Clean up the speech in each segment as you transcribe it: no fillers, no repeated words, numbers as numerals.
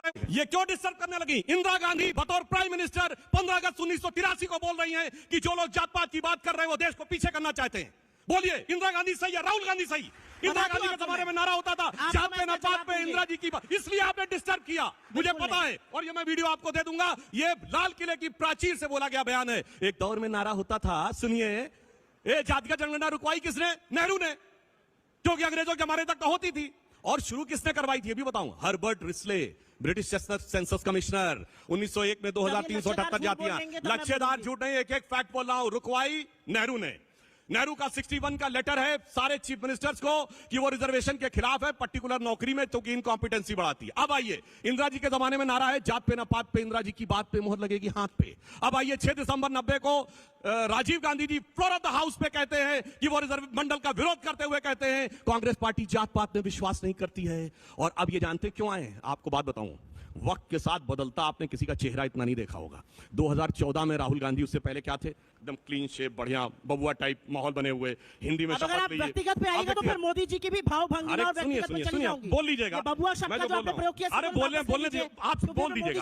रहे हैं। ये क्यों डिस्टर्ब करने लगी? इंदिरा गांधी बतौर प्राइम मिनिस्टर 15 अगस्त 1983 को बोल रही हैं कि जो लोग जात पात की बात कर रहे हैं वो देश को पीछे करना चाहते हैं। बोलिए, इंदिरा गांधी सही है, राहुल गांधी सही? इंदिरा गांधी के जमाने में नारा होता था जात पे ना पात पे, इंदिरा जी की बात, इसलिए आपने डिस्टर्ब किया, मुझे पता है। और ये मैं वीडियो आपको दे दूंगा, ये लाल किले की प्राचीर से बोला गया बयान है। एक दौर में नारा होता था, सुनिए, ये जाति का जनगणना रुकवाई किसने? नेहरू ने, क्योंकि अंग्रेजों के हमारे तक तो होती थी। और शुरू किसने करवाई थी ये भी बताऊं, Herbert Risley, British census commissioner, 1901 में 2378 जातियां। लक्ष्यदार झूठ नहीं, एक एक फैक्ट बोल रहा हूं। रुकवाई नेहरू ने। नेहरू का 61 का लेटर है सारे चीफ मिनिस्टर्स को कि वो रिजर्वेशन के खिलाफ है, पर्टिकुलर नौकरी में, क्योंकि इनकॉम्पिटेंसी बढ़ाती है। अब आइए, इंदिरा जी के जमाने में नारा है जात पे ना पात पे, इंदिरा जी की बात पे मोहर लगेगी हाथ पे। अब आइए, 6 दिसंबर 90 को Rajiv Gandhi ji floor of the house पे कहते हैं कि वो रिजर्व मंडल का विरोध करते हुए कहते हैं कांग्रेस पार्टी जात पात में विश्वास नहीं करती है। और अब ये जानते क्यों आए? आपको बात बताऊं, वक्त के साथ बदलता आपने किसी का चेहरा इतना नहीं देखा होगा। 2014 में राहुल गांधी, उससे पहले क्या थे? एकदम क्लीन शेप, बढ़िया बबुआ टाइप माहौल बने हुए, हिंदी में शपथ ली। व्यक्तिगत पे आएगा तो फिर मोदी जी की भी भाव भंगी और व्यक्तिगत पे चली जाऊंगी। बोल लीजिएगा, बबुआ शब्द का जो आपने प्रयोग किया, अरे बोलने दीजिए, आप बोल दीजिएगा।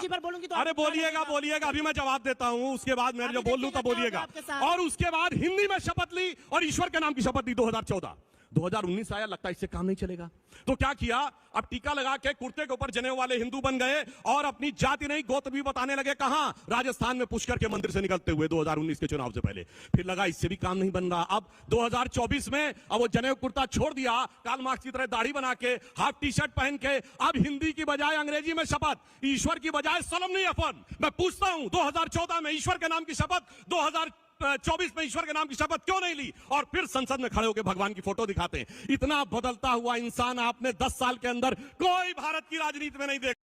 अरे बोलिएगा, अभी मैं जवाब देता हूं, उसके बाद मैं जो बोल लूं तब बोलिएगा। और उसके बाद हिंदी में शपथ ली और ईश्वर के नाम की शपथ ली। 2019 आया, लगता है इससे काम नहीं चलेगा, तो क्या किया? अब टीका लगा के कुर्ते के ऊपर जनेऊ वाले हिंदू बन गए और अपनी जाति नहीं गोत भी बताने लगे। कहां? राजस्थान में पुष्कर के मंदिर से निकलते हुए 2019 के चुनाव से पहले। फिर लगा इससे भी काम नहीं बन रहा। अब 2024 में अब वो जनेऊ कुर्ता छोड़ दिया, कार्ल मार्क्स की तरह दाढ़ी बना के, हाफ टी शर्ट पहन के, अब हिंदी की बजाय अंग्रेजी में शपथ, ईश्वर की बजाय सलम नहीं अफन। मैं पूछता हूं, 2014 में ईश्वर के नाम की शपथ, 2024 में ईश्वर के नाम की शपथ क्यों नहीं ली? और फिर संसद में खड़े होकर भगवान की फोटो दिखाते हैं। इतना बदलता हुआ इंसान आपने 10 साल के अंदर कोई भारत की राजनीति में नहीं देखा।